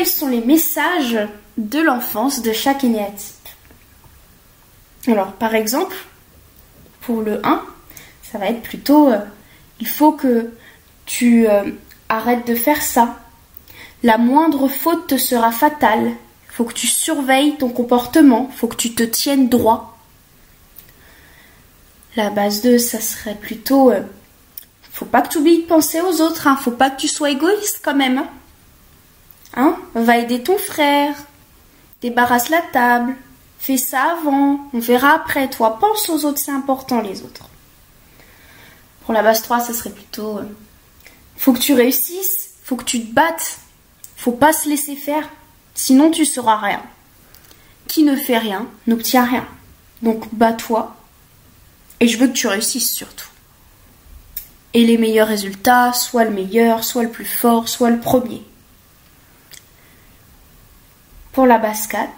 quels sont les messages de l'enfance de chaque énéatype? Alors, par exemple, pour le 1, ça va être plutôt il faut que tu arrêtes de faire ça. La moindre faute te sera fatale. Il faut que tu surveilles ton comportement. Il faut que tu te tiennes droit. La base 2, ça serait plutôt faut pas que tu oublies de penser aux autres. Hein. Faut pas que tu sois égoïste quand même. Hein? Va aider ton frère. Débarrasse la table. Fais ça avant. On verra après. Toi, pense aux autres. C'est important les autres. Pour la base 3, ça serait plutôt faut que tu réussisses, faut que tu te battes, faut pas se laisser faire, sinon tu seras rien. Qui ne fait rien n'obtient rien. Donc bats-toi et je veux que tu réussisses surtout. Et les meilleurs résultats, soit le meilleur, soit le plus fort, soit le premier. Pour la base 4,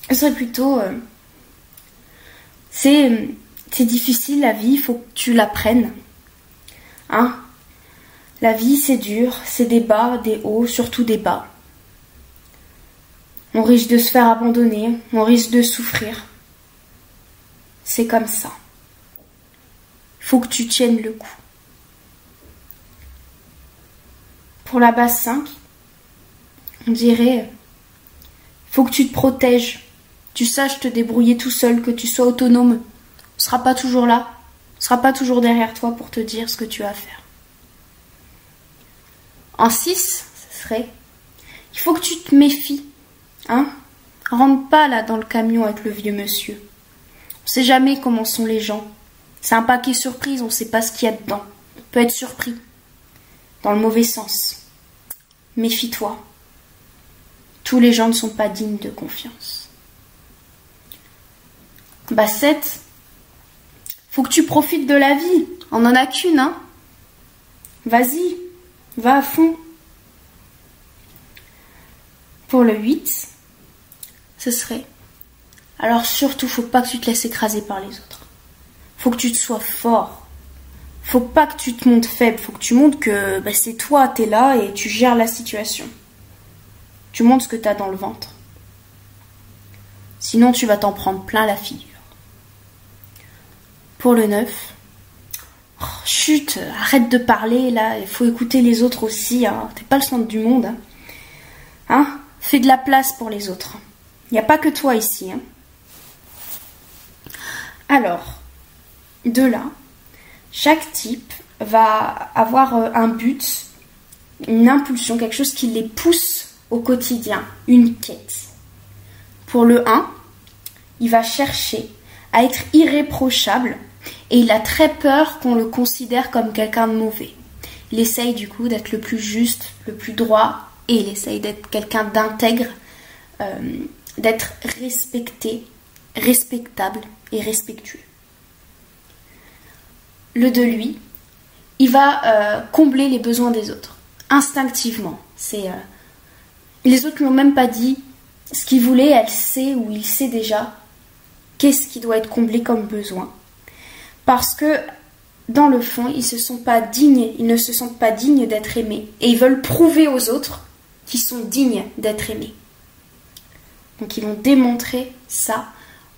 ce serait plutôt c'est difficile la vie, il faut que tu l'apprennes. Hein? La vie c'est dur, c'est des bas, des hauts, surtout des bas. On risque de se faire abandonner, on risque de souffrir. C'est comme ça. Il faut que tu tiennes le coup. Pour la base 5, on dirait il faut que tu te protèges, tu saches te débrouiller tout seul, que tu sois autonome. On ne sera pas toujours là, on ne sera pas toujours derrière toi pour te dire ce que tu as à faire. En 6, ce serait il faut que tu te méfies. Hein? Rentre pas là dans le camion avec le vieux monsieur. On ne sait jamais comment sont les gens. C'est un paquet surprise, on ne sait pas ce qu'il y a dedans. On peut être surpris. Dans le mauvais sens. Méfie-toi. Tous les gens ne sont pas dignes de confiance. Bah 7. Faut que tu profites de la vie. On n'en a qu'une, hein. Vas-y, va à fond. Pour le 8, ce serait alors surtout, faut pas que tu te laisses écraser par les autres. Faut que tu te sois fort. Faut pas que tu te montres faible. Faut que tu montres que c'est toi, t'es là et tu gères la situation. Tu montres ce que t'as dans le ventre. Sinon, tu vas t'en prendre plein la figure. Pour le 9, oh, chut, arrête de parler, là, il faut écouter les autres aussi, hein. T'es pas le centre du monde. Hein? Fais de la place pour les autres. Il n'y a pas que toi ici. Hein. Alors, de là, chaque type va avoir un but, une impulsion, quelque chose qui les pousse au quotidien, une quête. Pour le 1, il va chercher à être irréprochable et il a très peur qu'on le considère comme quelqu'un de mauvais. Il essaye du coup d'être le plus juste, le plus droit et il essaye d'être quelqu'un d'intègre, d'être respecté, respectable et respectueux. Le 2, lui, il va combler les besoins des autres, instinctivement. Les autres ne l'ont même pas dit ce qu'il voulait, elle sait ou il sait déjà qu'est-ce qui doit être comblé comme besoin. Parce que dans le fond, ils ne se sentent pas dignes d'être aimés. Et ils veulent prouver aux autres qu'ils sont dignes d'être aimés. Donc ils vont démontrer ça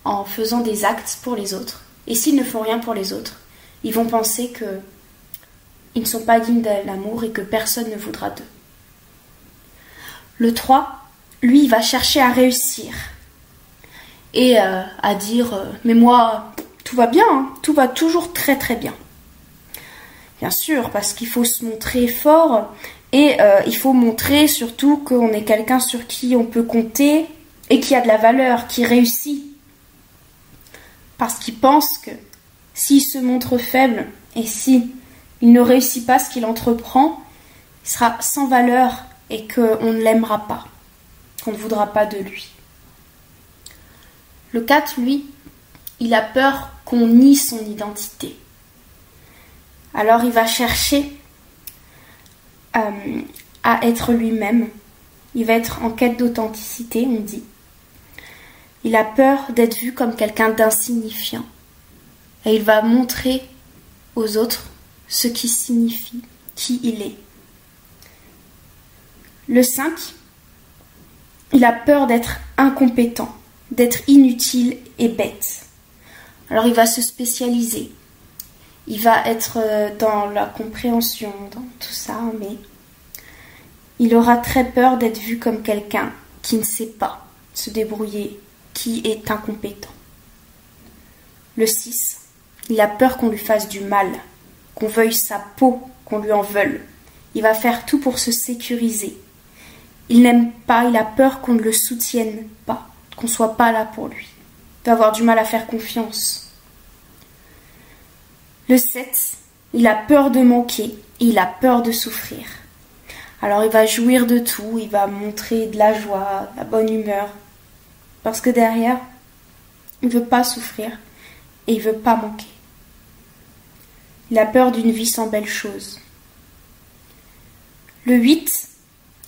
en faisant des actes pour les autres. Et s'ils ne font rien pour les autres, ils vont penser qu'ils ne sont pas dignes de l'amour et que personne ne voudra d'eux. Le 3, lui, il va chercher à réussir. Et à dire mais moi, tout va bien, hein, tout va toujours très très bien. Bien sûr, parce qu'il faut se montrer fort et il faut montrer surtout qu'on est quelqu'un sur qui on peut compter et qui a de la valeur, qui réussit. Parce qu'il pense que s'il se montre faible et si il ne réussit pas ce qu'il entreprend, il sera sans valeur et qu'on ne l'aimera pas, qu'on ne voudra pas de lui. Le 4, lui, il a peur qu'on nie son identité. Alors il va chercher à être lui-même. Il va être en quête d'authenticité, on dit. Il a peur d'être vu comme quelqu'un d'insignifiant. Et il va montrer aux autres ce qui signifie, qui il est. Le 5, il a peur d'être incompétent, d'être inutile et bête. Alors il va se spécialiser. Il va être dans la compréhension, dans tout ça, mais il aura très peur d'être vu comme quelqu'un qui ne sait pas se débrouiller, qui est incompétent. Le 6, il a peur qu'on lui fasse du mal, qu'on veuille sa peau, qu'on lui en veuille. Il va faire tout pour se sécuriser. Il n'aime pas, il a peur qu'on ne le soutienne pas, qu'on ne soit pas là pour lui. Il va avoir du mal à faire confiance. Le 7, il a peur de manquer et il a peur de souffrir. Alors il va jouir de tout, il va montrer de la joie, de la bonne humeur. Parce que derrière, il ne veut pas souffrir et il ne veut pas manquer. Il a peur d'une vie sans belles choses. Le 8,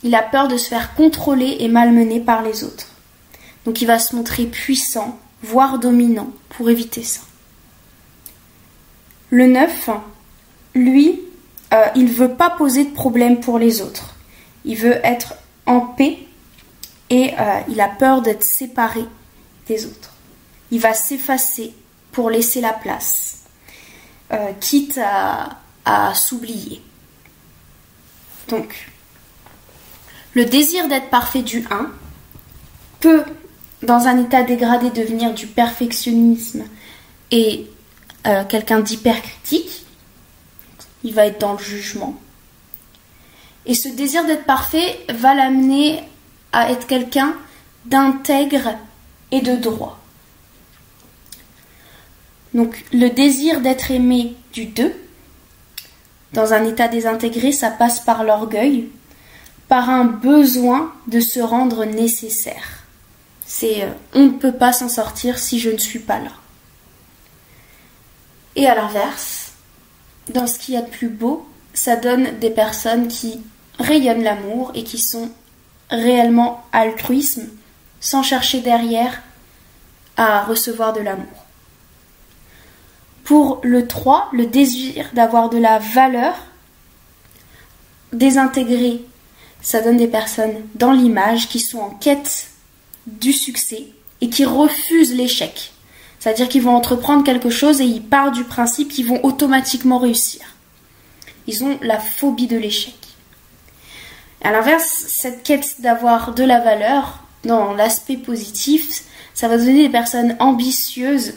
il a peur de se faire contrôler et malmener par les autres. Donc il va se montrer puissant, voire dominant, pour éviter ça. Le 9, lui, il ne veut pas poser de problème pour les autres. Il veut être en paix et il a peur d'être séparé des autres. Il va s'effacer pour laisser la place, quitte à s'oublier. Donc, le désir d'être parfait du 1 peut, dans un état dégradé, devenir du perfectionnisme et quelqu'un d'hypercritique. Il va être dans le jugement. Et ce désir d'être parfait va l'amener à être quelqu'un d'intègre et de droit. Donc le désir d'être aimé du 2, dans un état désintégré, ça passe par l'orgueil, par un besoin de se rendre nécessaire. C'est on ne peut pas s'en sortir si je ne suis pas là. Et à l'inverse, dans ce qu'il y a de plus beau, ça donne des personnes qui rayonnent l'amour et qui sont réellement altruisme, sans chercher derrière à recevoir de l'amour. Pour le 3, le désir d'avoir de la valeur, désintégré, ça donne des personnes dans l'image qui sont en quête du succès et qui refusent l'échec. C'est-à-dire qu'ils vont entreprendre quelque chose et ils partent du principe qu'ils vont automatiquement réussir. Ils ont la phobie de l'échec. À l'inverse, cette quête d'avoir de la valeur, dans l'aspect positif, ça va donner des personnes ambitieuses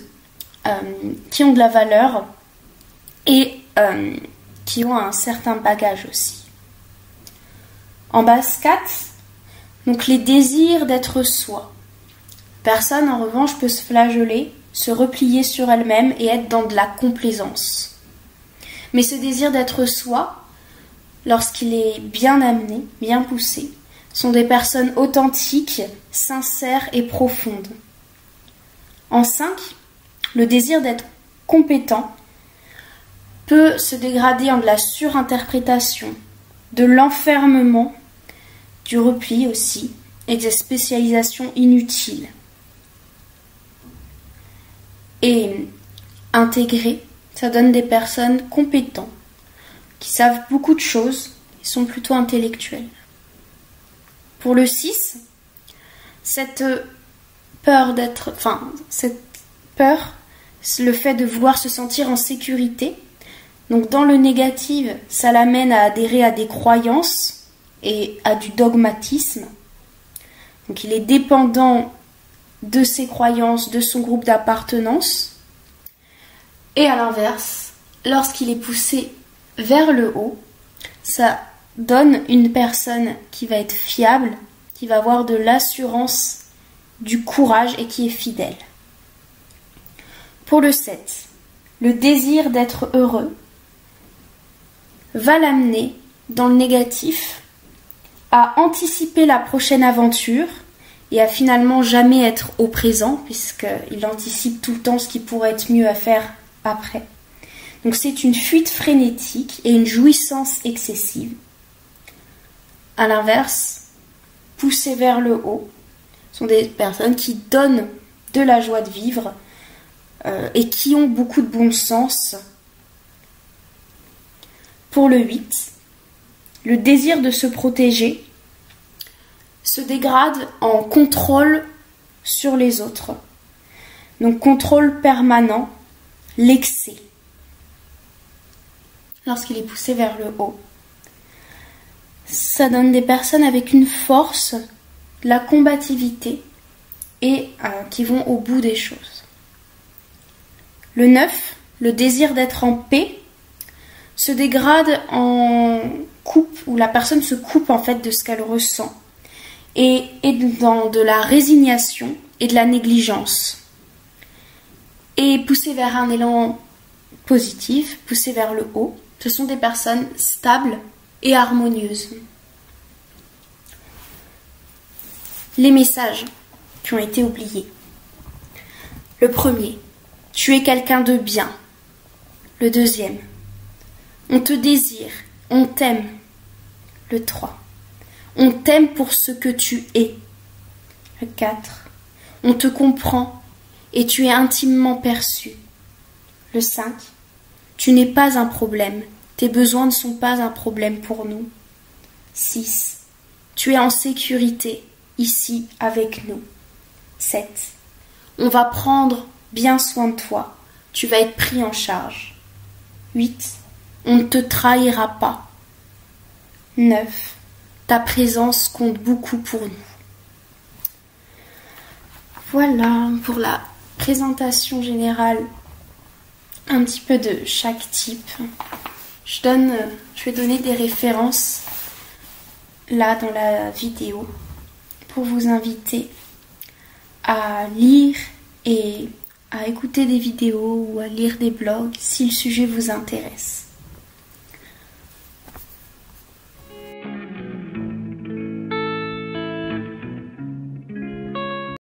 qui ont de la valeur et qui ont un certain bagage aussi. En base 4, donc les désirs d'être soi. Personne, en revanche, peut se flageoler, se replier sur elle-même et être dans de la complaisance. Mais ce désir d'être soi, lorsqu'il est bien amené, bien poussé, sont des personnes authentiques, sincères et profondes. En 5, le désir d'être compétent peut se dégrader en de la surinterprétation, de l'enfermement, du repli aussi, et des spécialisations inutiles. Et intégrer, ça donne des personnes compétentes, qui savent beaucoup de choses, qui sont plutôt intellectuelles. Pour le 6, cette peur, le fait de vouloir se sentir en sécurité, donc dans le négatif, ça l'amène à adhérer à des croyances et à du dogmatisme. Donc il est dépendant de ses croyances, de son groupe d'appartenance. Et à l'inverse, lorsqu'il est poussé vers le haut, ça donne une personne qui va être fiable, qui va avoir de l'assurance, du courage et qui est fidèle. Pour le 7, le désir d'être heureux va l'amener dans le négatif à anticiper la prochaine aventure et à finalement jamais être au présent, puisqu'il anticipe tout le temps ce qui pourrait être mieux à faire après. Donc c'est une fuite frénétique et une jouissance excessive. À l'inverse, poussées vers le haut, sont des personnes qui donnent de la joie de vivre et qui ont beaucoup de bon sens. Pour le 8, le désir de se protéger se dégrade en contrôle sur les autres. Donc contrôle permanent, l'excès, lorsqu'il est poussé vers le haut. Ça donne des personnes avec une force, la combativité et qui vont au bout des choses. Le 9, le désir d'être en paix, se dégrade en coupe, où la personne se coupe en fait de ce qu'elle ressent et est dans de la résignation et de la négligence. Et poussée vers un élan positif, poussée vers le haut, ce sont des personnes stables et harmonieuses. Les messages qui ont été oubliés. Le premier, tu es quelqu'un de bien. Le deuxième, on te désire, on t'aime. Le 3, on t'aime pour ce que tu es. Le 4, on te comprend et tu es intimement perçu. Le 5, tu n'es pas un problème, tes besoins ne sont pas un problème pour nous. 6, tu es en sécurité ici avec nous. 7, on va prendre bien soin de toi, tu vas être pris en charge. 8, on ne te trahira pas. 9, ta présence compte beaucoup pour nous. Voilà pour la présentation générale, un petit peu de chaque type. Je vais donner des références là dans la vidéo pour vous inviter à lire et à écouter des vidéos ou à lire des blogs si le sujet vous intéresse.